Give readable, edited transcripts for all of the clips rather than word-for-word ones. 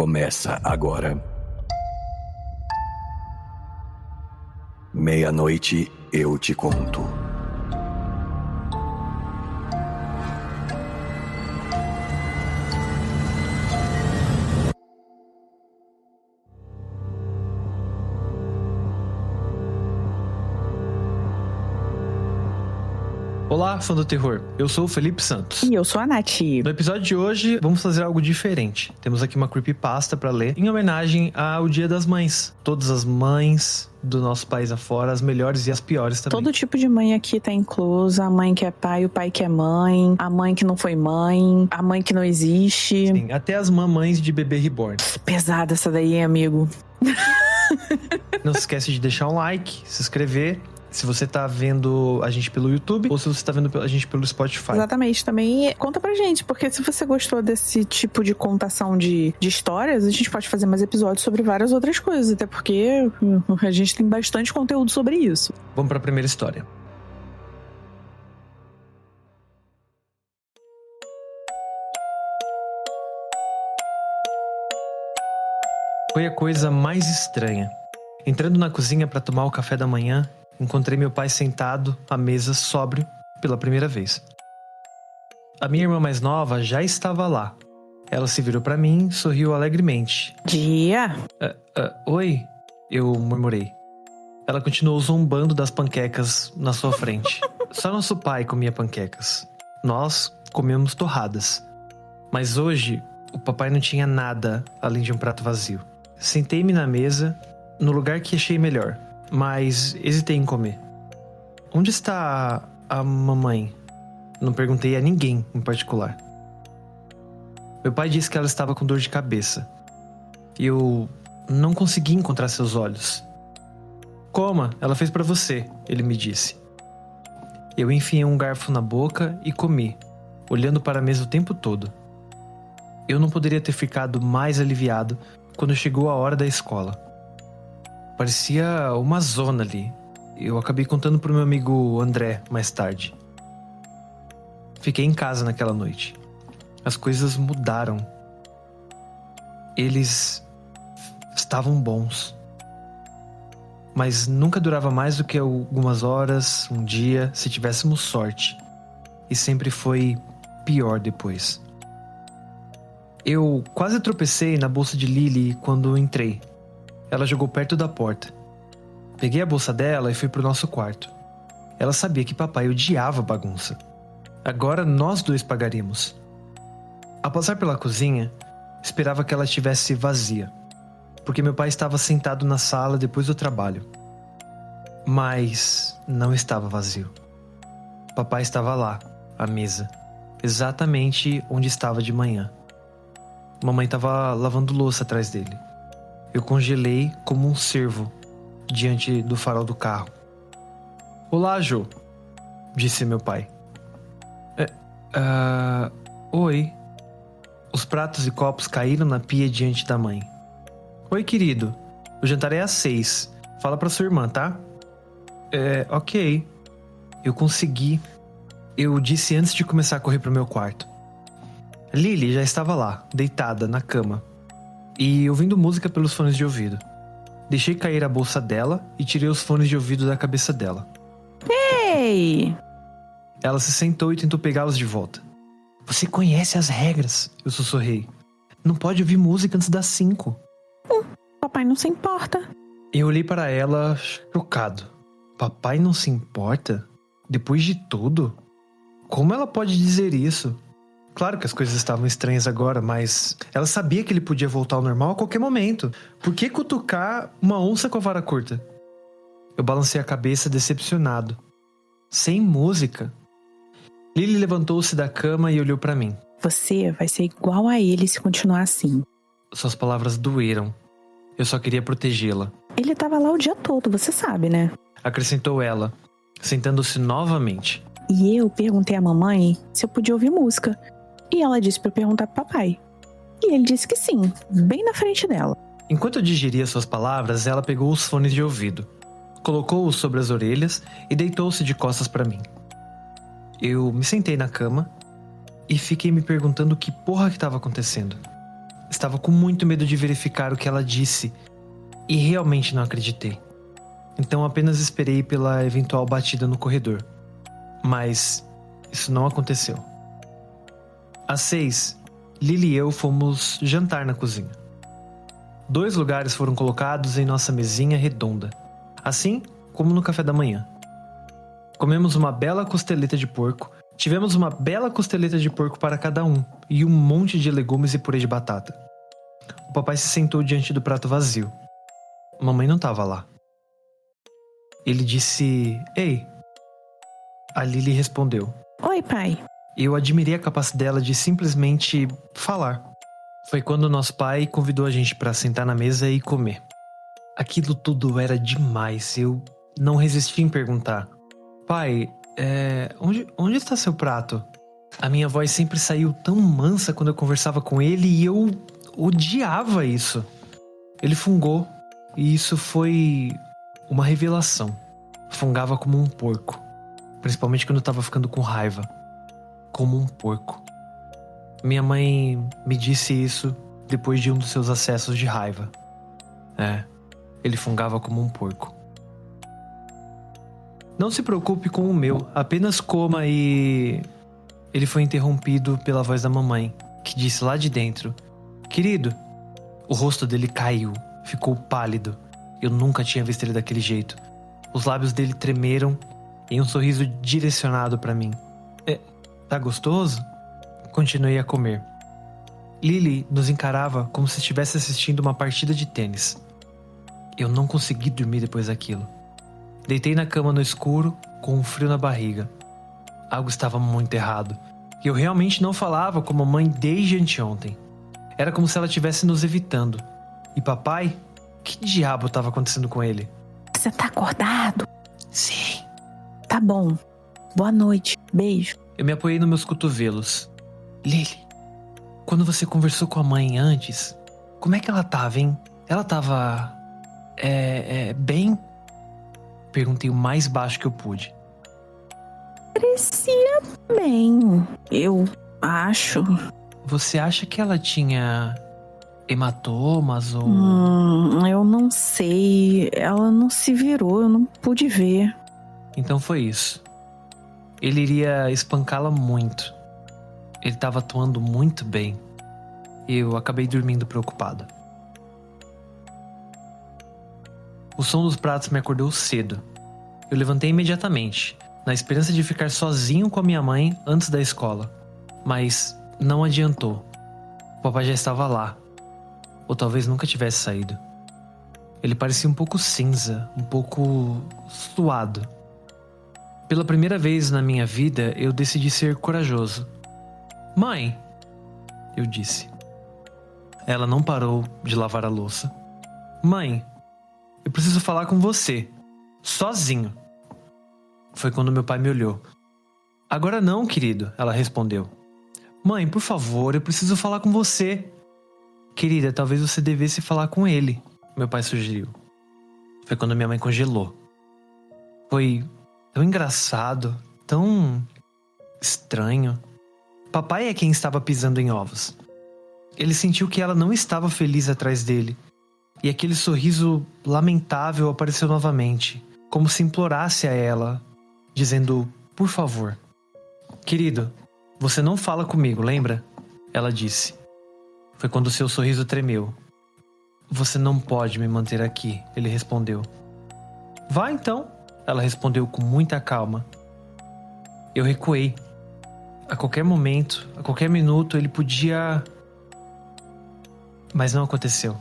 Começa agora. Meia-noite eu te conto. Olá, fã do terror. Eu sou o Felipe Santos. E eu sou a Nath. No episódio de hoje, vamos fazer algo diferente. Temos aqui uma creepypasta pra ler em homenagem ao Dia das Mães. Todas as mães do nosso país afora, as melhores e as piores também. Todo tipo de mãe aqui tá inclusa. A mãe que é pai, o pai que é mãe, a mãe que não foi mãe, a mãe que não existe. Sim, até as mamães de bebê reborn. Pesada essa daí, hein, amigo? Não se esquece de deixar um like, se inscrever. Se você tá vendo a gente pelo YouTube ou se você tá vendo a gente pelo Spotify. Exatamente. Também conta pra gente, porque se você gostou desse tipo de contação de histórias, a gente pode fazer mais episódios sobre várias outras coisas, até porque a gente tem bastante conteúdo sobre isso. Vamos pra primeira história. Foi a coisa mais estranha. Entrando na cozinha pra tomar o café da manhã, encontrei meu pai sentado à mesa, sóbrio, pela primeira vez. A minha irmã mais nova já estava lá. Ela se virou pra mim, sorriu alegremente. Dia? Oi? Eu murmurei. Ela continuou zombando das panquecas na sua frente. Só nosso pai comia panquecas. Nós comíamos torradas. Mas hoje, o papai não tinha nada além de um prato vazio. Sentei-me na mesa, no lugar que achei melhor. Mas hesitei em comer. Onde está a mamãe? Não perguntei a ninguém em particular. Meu pai disse que ela estava com dor de cabeça. E eu não consegui encontrar seus olhos. Coma, ela fez pra você, ele me disse. Eu enfiei um garfo na boca e comi, olhando para a mesa o tempo todo. Eu não poderia ter ficado mais aliviado quando chegou a hora da escola. Parecia uma zona ali. Eu acabei contando pro meu amigo André mais tarde. Fiquei em casa naquela noite. As coisas mudaram. Eles estavam bons. Mas nunca durava mais do que algumas horas, um dia, se tivéssemos sorte. E sempre foi pior depois. Eu quase tropecei na bolsa de Lily quando entrei. Ela jogou perto da porta. Peguei a bolsa dela e fui pro nosso quarto. Ela sabia que papai odiava bagunça. Agora nós dois pagaríamos. Ao passar pela cozinha, esperava que ela estivesse vazia, porque meu pai estava sentado na sala depois do trabalho. Mas não estava vazio. Papai estava lá, à mesa, exatamente onde estava de manhã. Mamãe estava lavando louça atrás dele. Eu congelei como um cervo diante do farol do carro. Olá, Jô, disse meu pai. Oi. Os pratos e copos caíram na pia diante da mãe. Oi, querido. O jantar é às 6. Fala pra sua irmã, tá? Ok. Eu consegui. Eu disse antes de começar a correr pro meu quarto. Lily já estava lá, deitada na cama. E ouvindo música pelos fones de ouvido. Deixei cair a bolsa dela e tirei os fones de ouvido da cabeça dela. Ei! Ela se sentou e tentou pegá-los de volta. Você conhece as regras, eu sussurrei. Não pode ouvir música antes das 5. Papai não se importa. Eu olhei para ela, chocado. Papai não se importa? Depois de tudo? Como ela pode dizer isso? Claro que as coisas estavam estranhas agora, mas ela sabia que ele podia voltar ao normal a qualquer momento. Por que cutucar uma onça com a vara curta? Eu balancei a cabeça decepcionado. Sem música? Lily levantou-se da cama e olhou para mim. Você vai ser igual a ele se continuar assim. Suas palavras doeram. Eu só queria protegê-la. Ele estava lá o dia todo, você sabe, né? Acrescentou ela, sentando-se novamente. E eu perguntei à mamãe se eu podia ouvir música. E ela disse pra eu perguntar pro papai. E ele disse que sim, bem na frente dela. Enquanto eu digeria suas palavras, ela pegou os fones de ouvido, colocou-os sobre as orelhas e deitou-se de costas para mim. Eu me sentei na cama e fiquei me perguntando o que porra que estava acontecendo. estava com muito medo de verificar o que ela disse e realmente não acreditei. Então apenas esperei pela eventual batida no corredor. Mas isso não aconteceu. Às 6, Lily e eu fomos jantar na cozinha. 2 lugares foram colocados em nossa mesinha redonda, assim como no café da manhã. Comemos uma bela costeleta de porco. Tivemos uma bela costeleta de porco para cada um e um monte de legumes e purê de batata. O papai se sentou diante do prato vazio. Mamãe não estava lá. Ele disse: "Ei." A Lily respondeu: Oi, pai. Eu admirei a capacidade dela de simplesmente falar. Foi quando nosso pai convidou a gente para sentar na mesa e comer. Aquilo tudo era demais. Eu não resisti em perguntar: "Pai, onde está seu prato?" A minha voz sempre saiu tão mansa quando eu conversava com ele e eu odiava isso. Ele fungou e isso foi uma revelação. Fungava como um porco, principalmente quando eu estava ficando com raiva. Como um porco. Minha mãe me disse isso depois de um dos seus acessos de raiva. Ele fungava como um porco. Não se preocupe com o meu, apenas coma e... Ele foi interrompido pela voz da mamãe, que disse lá de dentro: "Querido." O rosto dele caiu, ficou pálido. Eu nunca tinha visto ele daquele jeito. Os lábios dele tremeram em um sorriso direcionado para mim. Tá gostoso?" Continuei a comer. Lily nos encarava como se estivesse assistindo uma partida de tênis. Eu não consegui dormir depois daquilo. Deitei na cama no escuro, com um frio na barriga. Algo estava muito errado. E eu realmente não falava com a mamãe desde anteontem. Era como se ela estivesse nos evitando. E papai? Que diabo estava acontecendo com ele? Você tá acordado? Sim. Tá bom. Boa noite. Beijo. Eu me apoiei nos meus cotovelos. Lily, quando você conversou com a mãe antes, como é que ela estava, hein? Ela estava... bem? Perguntei o mais baixo que eu pude. Parecia bem, eu acho. Você acha que ela tinha hematomas ou... Eu não sei. Ela não se virou, eu não pude ver. Então foi isso. Ele iria espancá-la muito. Ele estava atuando muito bem. Eu acabei dormindo preocupado. O som dos pratos me acordou cedo. Eu levantei imediatamente, na esperança de ficar sozinho com a minha mãe antes da escola. Mas não adiantou. O papai já estava lá. Ou talvez nunca tivesse saído. Ele parecia um pouco cinza, um pouco suado. Pela primeira vez na minha vida, eu decidi ser corajoso. "Mãe", eu disse. Ela não parou de lavar a louça. "Mãe, eu preciso falar com você. Sozinho." Foi quando meu pai me olhou. "Agora não, querido", ela respondeu. "Mãe, por favor, eu preciso falar com você." "Querida, talvez você devesse falar com ele", meu pai sugeriu. Foi quando minha mãe congelou. Foi tão engraçado, tão estranho. Papai é quem estava pisando em ovos. Ele sentiu que ela não estava feliz atrás dele. E aquele sorriso lamentável apareceu novamente, como se implorasse a ela, dizendo: "Por favor." "Querido, você não fala comigo, lembra?" ela disse. Foi quando seu sorriso tremeu. "Você não pode me manter aqui", ele respondeu. "Vá então", ela respondeu com muita calma. Eu recuei. A qualquer momento, a qualquer minuto, ele podia... Mas não aconteceu.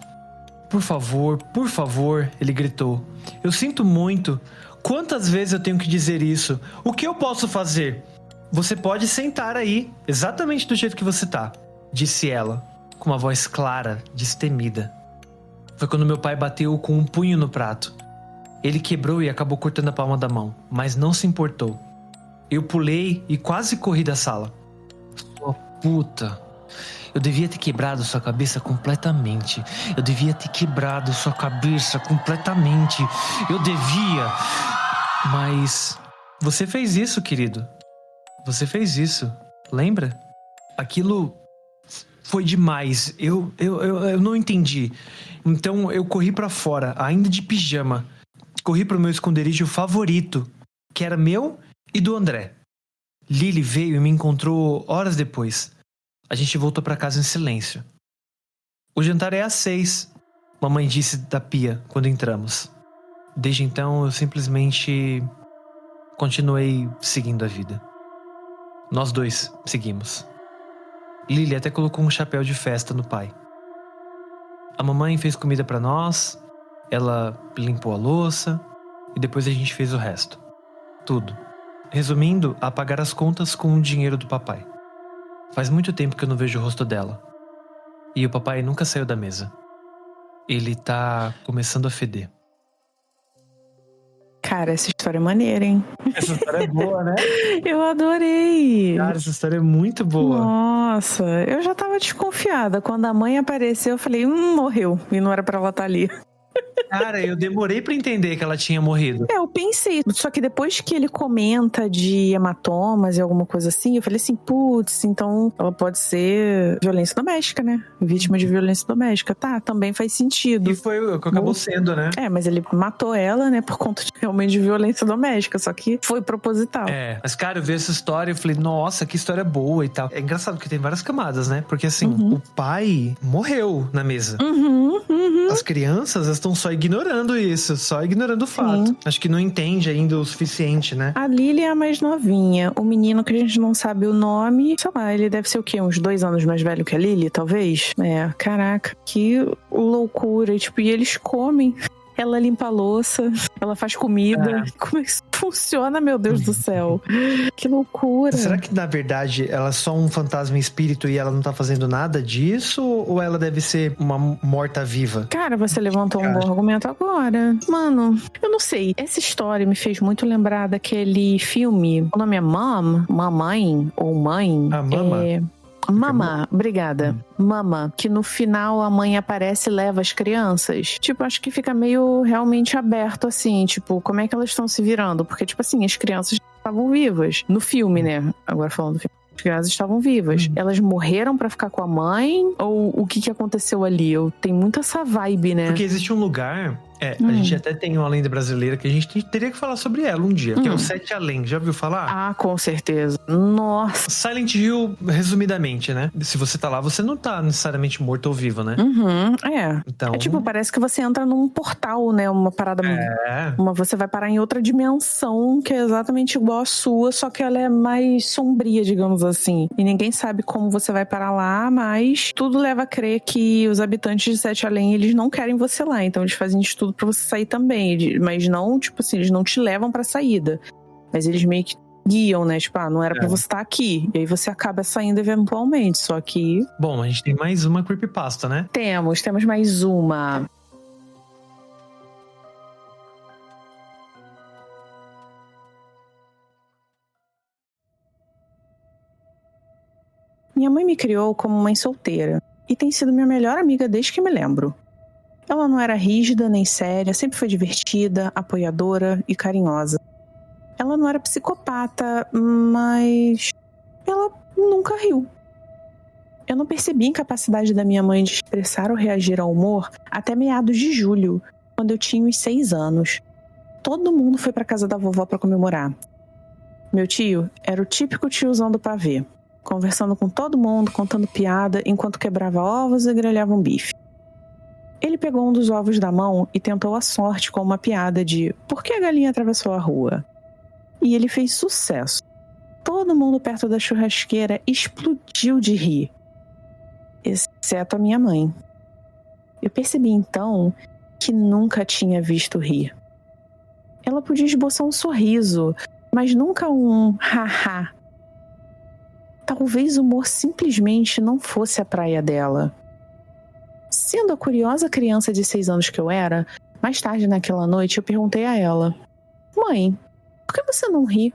Por favor", ele gritou. "Eu sinto muito. Quantas vezes eu tenho que dizer isso? O que eu posso fazer?" "Você pode sentar aí, exatamente do jeito que você tá", disse ela, com uma voz clara, destemida. Foi quando meu pai bateu com um punho no prato. Ele quebrou e acabou cortando a palma da mão, mas não se importou. Eu pulei e quase corri da sala. "Sua puta. Eu devia ter quebrado sua cabeça completamente. Eu devia ter quebrado sua cabeça completamente. Eu devia. Mas você fez isso, querido. Você fez isso. Lembra? Aquilo foi demais. Eu não entendi. Então eu corri pra fora, ainda de pijama. Corri pro meu esconderijo favorito, que era meu e do André. Lily veio e me encontrou horas depois. A gente voltou pra casa em silêncio. O jantar é às 6, mamãe disse da pia quando entramos. Desde então eu simplesmente continuei seguindo a vida. Nós dois seguimos. Lily até colocou um chapéu de festa no pai. A mamãe fez comida pra nós, ela limpou a louça e depois a gente fez o resto. Tudo. Resumindo, a pagar as contas com o dinheiro do papai. Faz muito tempo que eu não vejo o rosto dela. E o papai nunca saiu da mesa. Ele tá começando a feder. Cara, essa história é maneira, hein? Essa história é boa, né? Eu adorei. Cara, essa história é muito boa. Nossa, eu já tava desconfiada. Quando a mãe apareceu, eu falei, morreu. E não era pra ela estar ali. Cara, eu demorei pra entender que ela tinha morrido. Eu pensei, só que depois que ele comenta de hematomas e alguma coisa assim, eu falei assim, putz, então ela pode ser violência doméstica, né? Vítima de violência doméstica. Tá, também faz sentido. E foi o que acabou sendo, né? Mas ele matou ela, né, por conta realmente de violência doméstica, só que foi proposital. Mas cara, eu vi essa história e falei, nossa, que história boa e tal. É engraçado porque tem várias camadas, né? Porque assim, o pai morreu na mesa. As crianças estão só ignorando isso, só ignorando o fato. Sim. Acho que não entende ainda o suficiente, né? A Lily é a mais novinha. O menino que a gente não sabe o nome, sei lá, ele deve ser o quê? Uns 2 anos mais velho que a Lily, talvez? Caraca, que loucura. E eles comem. Ela limpa a louça, ela faz comida. Como é que isso funciona, meu Deus do céu? Que loucura. Será que, na verdade, ela é só um fantasma espírito e ela não tá fazendo nada disso? Ou ela deve ser uma morta-viva? Cara, você levantou um bom argumento agora. Mano, eu não sei. Essa história me fez muito lembrar daquele filme. O nome é Mamãe ou Mãe. A Mama? Mama, obrigada. Mama, que no final a mãe aparece e leva as crianças. Acho que fica meio realmente aberto, assim, como é que elas estão se virando? Porque, assim, as crianças estavam vivas. No filme, né? Agora falando do filme. As crianças estavam vivas. Elas morreram pra ficar com a mãe? Ou o que aconteceu ali? Tem muito essa vibe, né? Porque existe um lugar... a gente até tem uma lenda brasileira que a gente teria que falar sobre ela um dia. Que é o Sete Além. Já ouviu falar? Ah, com certeza. Nossa. Silent Hill, resumidamente, né? Se você tá lá, você não tá necessariamente morto ou vivo, né? Então... parece que você entra num portal, né? Uma parada... Você vai parar em outra dimensão que é exatamente igual à sua, só que ela é mais sombria, digamos assim. E ninguém sabe como você vai parar lá, mas tudo leva a crer que os habitantes de Sete Além, eles não querem você lá. Então eles fazem de tudo pra você sair também, mas não, eles não te levam pra saída, mas eles meio que guiam, né, não era pra você estar aqui, e aí você acaba saindo eventualmente, só que... Bom, a gente tem mais uma creepypasta, né? Temos mais uma. Minha mãe me criou como mãe solteira, e tem sido minha melhor amiga desde que me lembro. Ela não era rígida nem séria, sempre foi divertida, apoiadora e carinhosa. Ela não era psicopata, mas ela nunca riu. Eu não percebi a incapacidade da minha mãe de expressar ou reagir ao humor até meados de julho, quando eu tinha uns 6 anos. Todo mundo foi para casa da vovó para comemorar. Meu tio era o típico tiozão do pavê, conversando com todo mundo, contando piada, enquanto quebrava ovos e grelhava um bife. Ele pegou um dos ovos da mão e tentou a sorte com uma piada de "por que a galinha atravessou a rua?" E ele fez sucesso. Todo mundo perto da churrasqueira explodiu de rir, exceto a minha mãe. Eu percebi então que nunca tinha visto rir. Ela podia esboçar um sorriso, mas nunca um haha. Talvez o humor simplesmente não fosse a praia dela. Sendo a curiosa criança de 6 anos que eu era, mais tarde naquela noite eu perguntei a ela: "Mãe, por que você não ri?"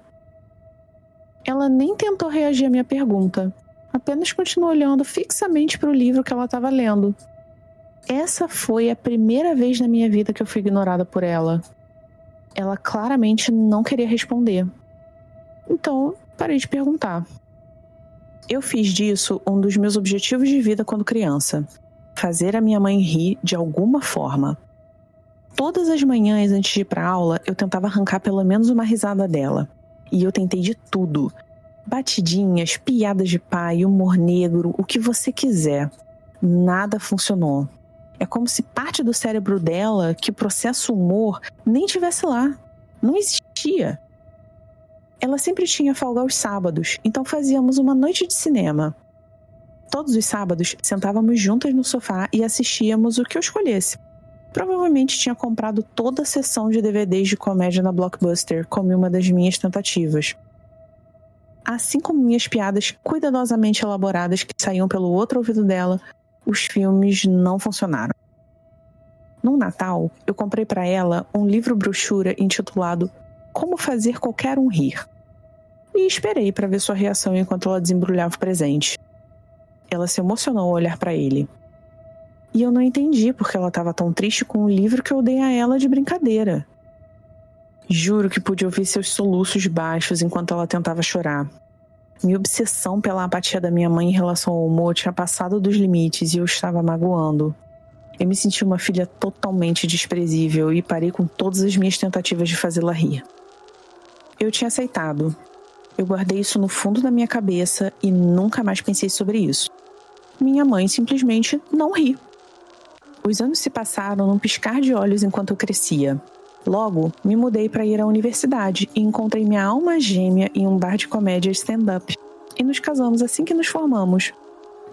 Ela nem tentou reagir à minha pergunta, apenas continuou olhando fixamente para o livro que ela estava lendo. Essa foi a primeira vez na minha vida que eu fui ignorada por ela. Ela claramente não queria responder. Então, parei de perguntar. Eu fiz disso um dos meus objetivos de vida quando criança. Fazer a minha mãe rir de alguma forma. Todas as manhãs antes de ir pra aula, eu tentava arrancar pelo menos uma risada dela. E eu tentei de tudo. Batidinhas, piadas de pai, humor negro, o que você quiser. Nada funcionou. É como se parte do cérebro dela, que processa o humor, nem tivesse lá. Não existia. Ela sempre tinha folga aos sábados, então fazíamos uma noite de cinema. Todos os sábados, sentávamos juntas no sofá e assistíamos o que eu escolhesse. Provavelmente tinha comprado toda a seção de DVDs de comédia na Blockbuster como uma das minhas tentativas. Assim como minhas piadas cuidadosamente elaboradas que saíam pelo outro ouvido dela, os filmes não funcionaram. Num Natal, eu comprei para ela um livro-brochura intitulado Como Fazer Qualquer Um Rir. E esperei para ver sua reação enquanto ela desembrulhava o presente. Ela se emocionou ao olhar para ele. E eu não entendi porque ela estava tão triste com o livro que eu dei a ela de brincadeira. Juro que pude ouvir seus soluços baixos enquanto ela tentava chorar. Minha obsessão pela apatia da minha mãe em relação ao humor tinha passado dos limites e eu estava magoando. Eu me senti uma filha totalmente desprezível e parei com todas as minhas tentativas de fazê-la rir. Eu tinha aceitado. Eu guardei isso no fundo da minha cabeça e nunca mais pensei sobre isso. Minha mãe simplesmente não ri. Os anos se passaram num piscar de olhos enquanto eu crescia. Logo, me mudei para ir à universidade e encontrei minha alma gêmea em um bar de comédia stand-up. E nos casamos assim que nos formamos.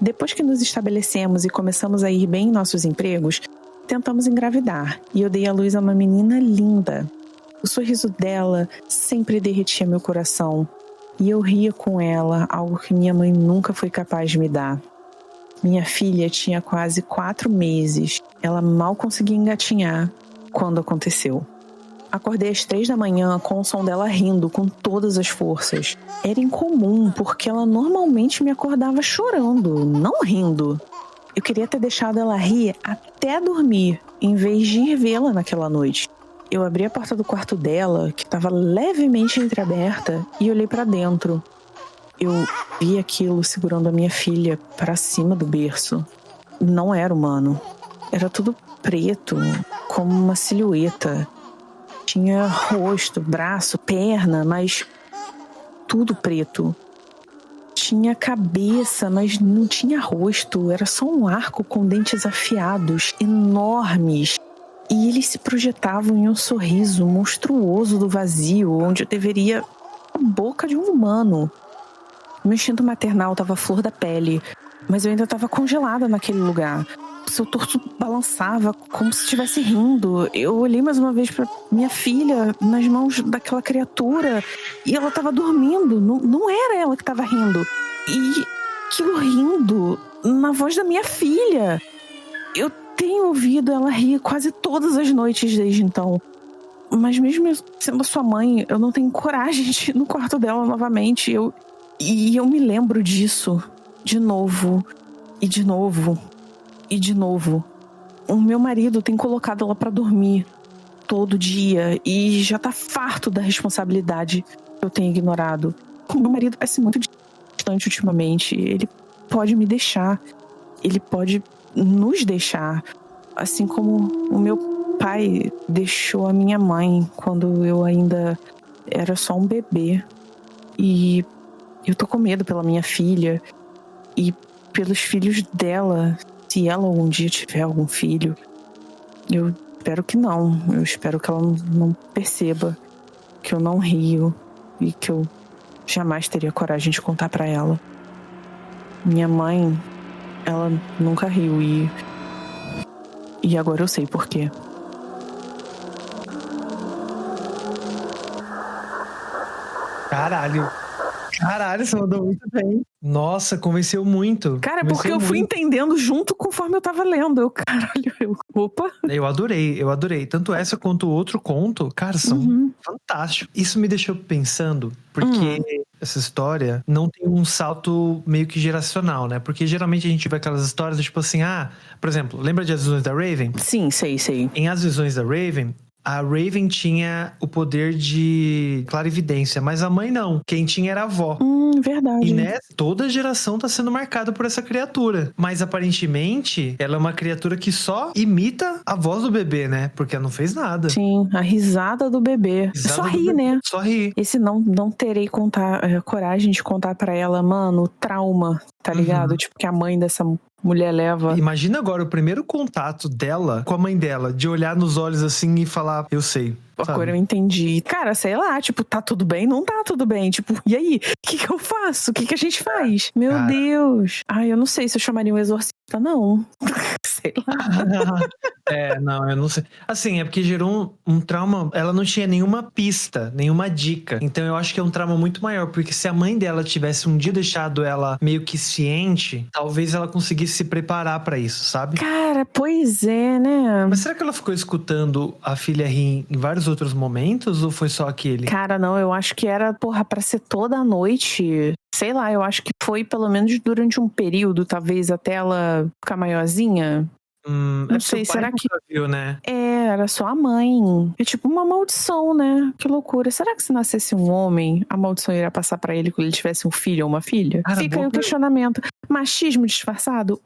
Depois que nos estabelecemos e começamos a ir bem em nossos empregos, tentamos engravidar e eu dei à luz a uma menina linda. O sorriso dela sempre derretia meu coração e eu ria com ela, algo que minha mãe nunca foi capaz de me dar. Minha filha tinha quase 4 meses. Ela mal conseguia engatinhar quando aconteceu. Acordei às 3 da manhã com o som dela rindo com todas as forças. Era incomum, porque ela normalmente me acordava chorando, não rindo. Eu queria ter deixado ela rir até dormir, em vez de ir vê-la naquela noite. Eu abri a porta do quarto dela, que estava levemente entreaberta, e olhei para dentro. Eu vi aquilo segurando a minha filha para cima do berço. Não era humano. Era tudo preto, como uma silhueta. Tinha rosto, braço, perna, mas tudo preto. Tinha cabeça, mas não tinha rosto. Era só um arco com dentes afiados, enormes. E eles se projetavam em um sorriso monstruoso do vazio, onde eu deveria a boca de um humano. Meu instinto maternal estava à flor da pele, mas eu ainda estava congelada naquele lugar. Seu torso balançava como se estivesse rindo. Eu olhei mais uma vez para minha filha nas mãos daquela criatura e ela estava dormindo. Não era ela que estava rindo. E aquilo rindo na voz da minha filha. Eu tenho ouvido ela rir quase todas as noites desde então. Mas mesmo sendo sua mãe, eu não tenho coragem de ir no quarto dela novamente. E eu me lembro disso de novo, e de novo, e de novo. O meu marido tem colocado ela pra dormir todo dia e já tá farto da responsabilidade que eu tenho ignorado. O meu marido parece muito distante ultimamente. Ele pode me deixar. Ele pode nos deixar. Assim como o meu pai deixou a minha mãe quando eu ainda era só um bebê. E eu tô com medo pela minha filha e pelos filhos dela, se ela algum dia tiver algum filho. Eu espero que não. Eu espero que ela não perceba que eu não rio e que eu jamais teria coragem de contar pra ela. Minha mãe, ela nunca riu e agora eu sei por quê. Caralho, você mandou muito bem. Nossa, convenceu muito. Cara, porque eu fui entendendo junto conforme eu tava lendo. Opa! Eu adorei. Tanto essa quanto o outro conto, cara, são fantásticos. Isso me deixou pensando, porque essa história não tem um salto meio que geracional, né? Porque geralmente a gente vê aquelas histórias tipo assim, por exemplo, lembra de As Visões da Raven? Sim, sei. Em As Visões da Raven, a Raven tinha o poder de clarividência, mas a mãe não. Quem tinha era a avó. Verdade. E né, toda geração tá sendo marcada por essa criatura. Mas aparentemente, ela é uma criatura que só imita a voz do bebê, né? Porque ela não fez nada. Sim, a risada do bebê. Risada Só do ri, bebê. né? Só ri. Esse não terei coragem de contar pra ela, mano, o trauma, tá ligado? Tipo, que a mãe dessa mulher leva. Imagina agora o primeiro contato dela com a mãe dela, de olhar nos olhos assim e falar, eu sei. Agora eu entendi. Cara, sei lá, tipo, tá tudo bem? Não tá tudo bem. Tipo, e aí? O que eu faço? O que a gente faz? Meu Deus. Ai, eu não sei se eu chamaria um exorcista, não. Sei lá. Não, eu não sei. Assim, é porque gerou um trauma. Ela não tinha nenhuma pista, nenhuma dica. Então eu acho que é um trauma muito maior. Porque se a mãe dela tivesse um dia deixado ela meio que ciente, talvez ela conseguisse se preparar pra isso, sabe? Cara, pois é, né? Mas será que ela ficou escutando a filha rir em vários outros momentos? Ou foi só aquele? Cara, não, eu acho que era, pra ser toda a noite. Sei lá, eu acho que foi pelo menos durante um período, talvez até ela ficar maiorzinha. Não sei, será que... viu, né? Era só a mãe. É tipo uma maldição, né? Que loucura. Será que se nascesse um homem, a maldição iria passar pra ele quando ele tivesse um filho ou uma filha? Cara, fica aí o questionamento. Machismo disfarçado?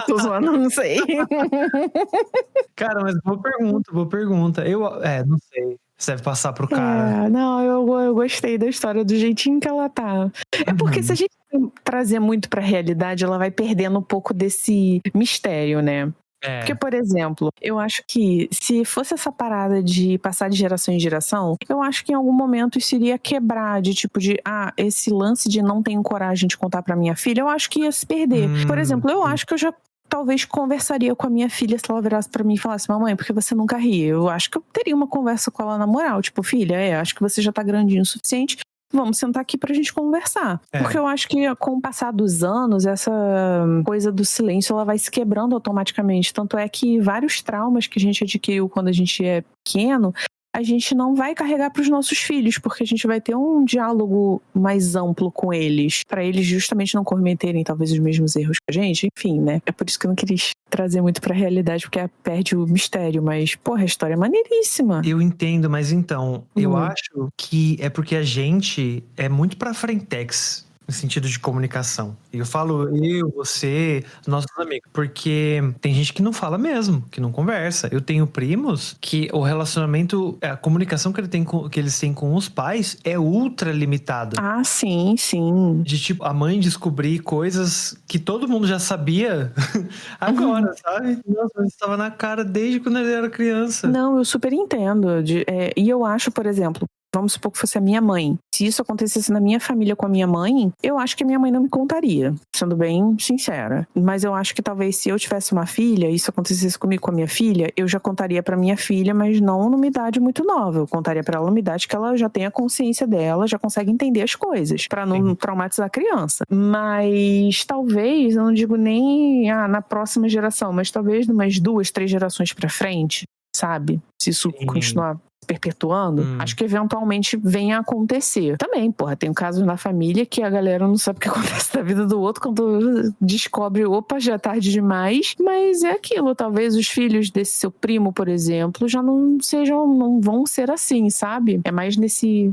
Tô zoando, não sei. Cara, mas boa pergunta. Eu, não sei. Você deve passar pro cara. Não, eu gostei da história, do jeitinho que ela tá. É porque se a gente trazer muito pra realidade, ela vai perdendo um pouco desse mistério, né? Porque, por exemplo, eu acho que se fosse essa parada de passar de geração em geração, eu acho que em algum momento isso iria quebrar, de tipo de, esse lance de não tenho coragem de contar pra minha filha, eu acho que ia se perder. Por exemplo, eu acho que eu já talvez conversaria com a minha filha se ela virasse pra mim e falasse, mamãe, por que você nunca ri? Eu acho que eu teria uma conversa com ela na moral, tipo, filha, acho que você já tá grandinho o suficiente, vamos sentar aqui pra gente conversar. Porque eu acho que com o passar dos anos, essa coisa do silêncio, ela vai se quebrando automaticamente. Tanto é que vários traumas que a gente adquiriu quando a gente é pequeno, a gente não vai carregar para os nossos filhos, porque a gente vai ter um diálogo mais amplo com eles, para eles justamente não cometerem talvez os mesmos erros que a gente, enfim, né? É por isso que eu não queria trazer muito pra realidade, porque perde o mistério, mas, porra, a história é maneiríssima. Eu entendo, mas então, eu acho que é porque a gente é muito pra frentex, no sentido de comunicação. E eu falo você, nossos amigos, porque tem gente que não fala mesmo, que não conversa. Eu tenho primos que o relacionamento, a comunicação que eles têm com os pais é ultra limitada. Ah, sim, sim. De tipo, a mãe descobrir coisas que todo mundo já sabia agora, sabe? Nossa, mas estava na cara desde quando ele era criança. Não, eu super entendo. E eu acho, por exemplo, vamos supor que fosse a minha mãe. Se isso acontecesse na minha família com a minha mãe, eu acho que a minha mãe não me contaria, sendo bem sincera. Mas eu acho que talvez se eu tivesse uma filha, isso acontecesse comigo com a minha filha, eu já contaria pra minha filha, mas não numa idade muito nova. Eu contaria pra ela numa idade que ela já tenha consciência dela, já consegue entender as coisas, pra não traumatizar a criança. Mas talvez, eu não digo nem na próxima geração, mas talvez umas 2, 3 gerações pra frente, sabe? Se isso continuar perpetuando, acho que eventualmente venha a acontecer. Também, porra, tem casos na família que a galera não sabe o que acontece na vida do outro quando descobre, opa, já é tarde demais, mas é aquilo, talvez os filhos desse seu primo, por exemplo, já não vão ser assim, sabe? É mais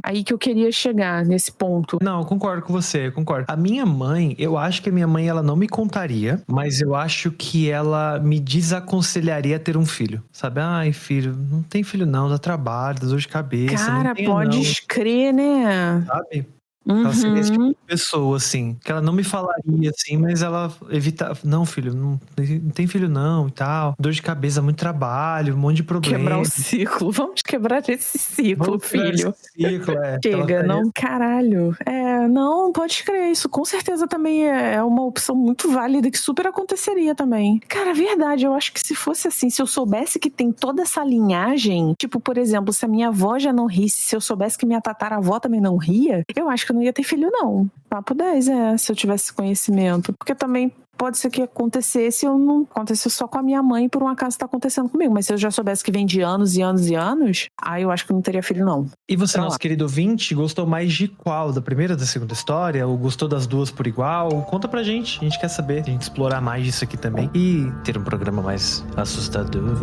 aí que eu queria chegar, nesse ponto. Não, eu concordo com você, concordo. A minha mãe, eu acho que a minha mãe, ela não me contaria, mas eu acho que ela me desaconselharia a ter um filho, sabe? Ai, filho, não tem filho não, dá trabalho, dá dor de cabeça. Cara, pode crer, né? Sabe? Ela seria esse tipo de pessoa, assim, que ela não me falaria, assim, mas ela evitava, não, filho, não tem filho não, e tal, dor de cabeça, muito trabalho, um monte de problema. Quebrar o ciclo, vamos quebrar esse ciclo, filho. Esse ciclo, Chega, não, caralho. Não, pode crer, isso com certeza também é uma opção muito válida, que super aconteceria também. Cara, verdade, eu acho que se fosse assim, se eu soubesse que tem toda essa linhagem, tipo, por exemplo, se a minha avó já não risse, se eu soubesse que minha tataravó também não ria, eu acho que eu não ia ter filho, não. Papo 10, se eu tivesse conhecimento. Porque também pode ser que acontecesse, eu não aconteceu só com a minha mãe, por um acaso tá acontecendo comigo. Mas se eu já soubesse que vem de anos e anos e anos, aí eu acho que eu não teria filho, não. E você, nosso querido ouvinte, gostou mais de qual? Da primeira ou da segunda história? Ou gostou das duas por igual? Conta pra gente, a gente quer saber. A gente explorar mais disso aqui também. E ter um programa mais assustador.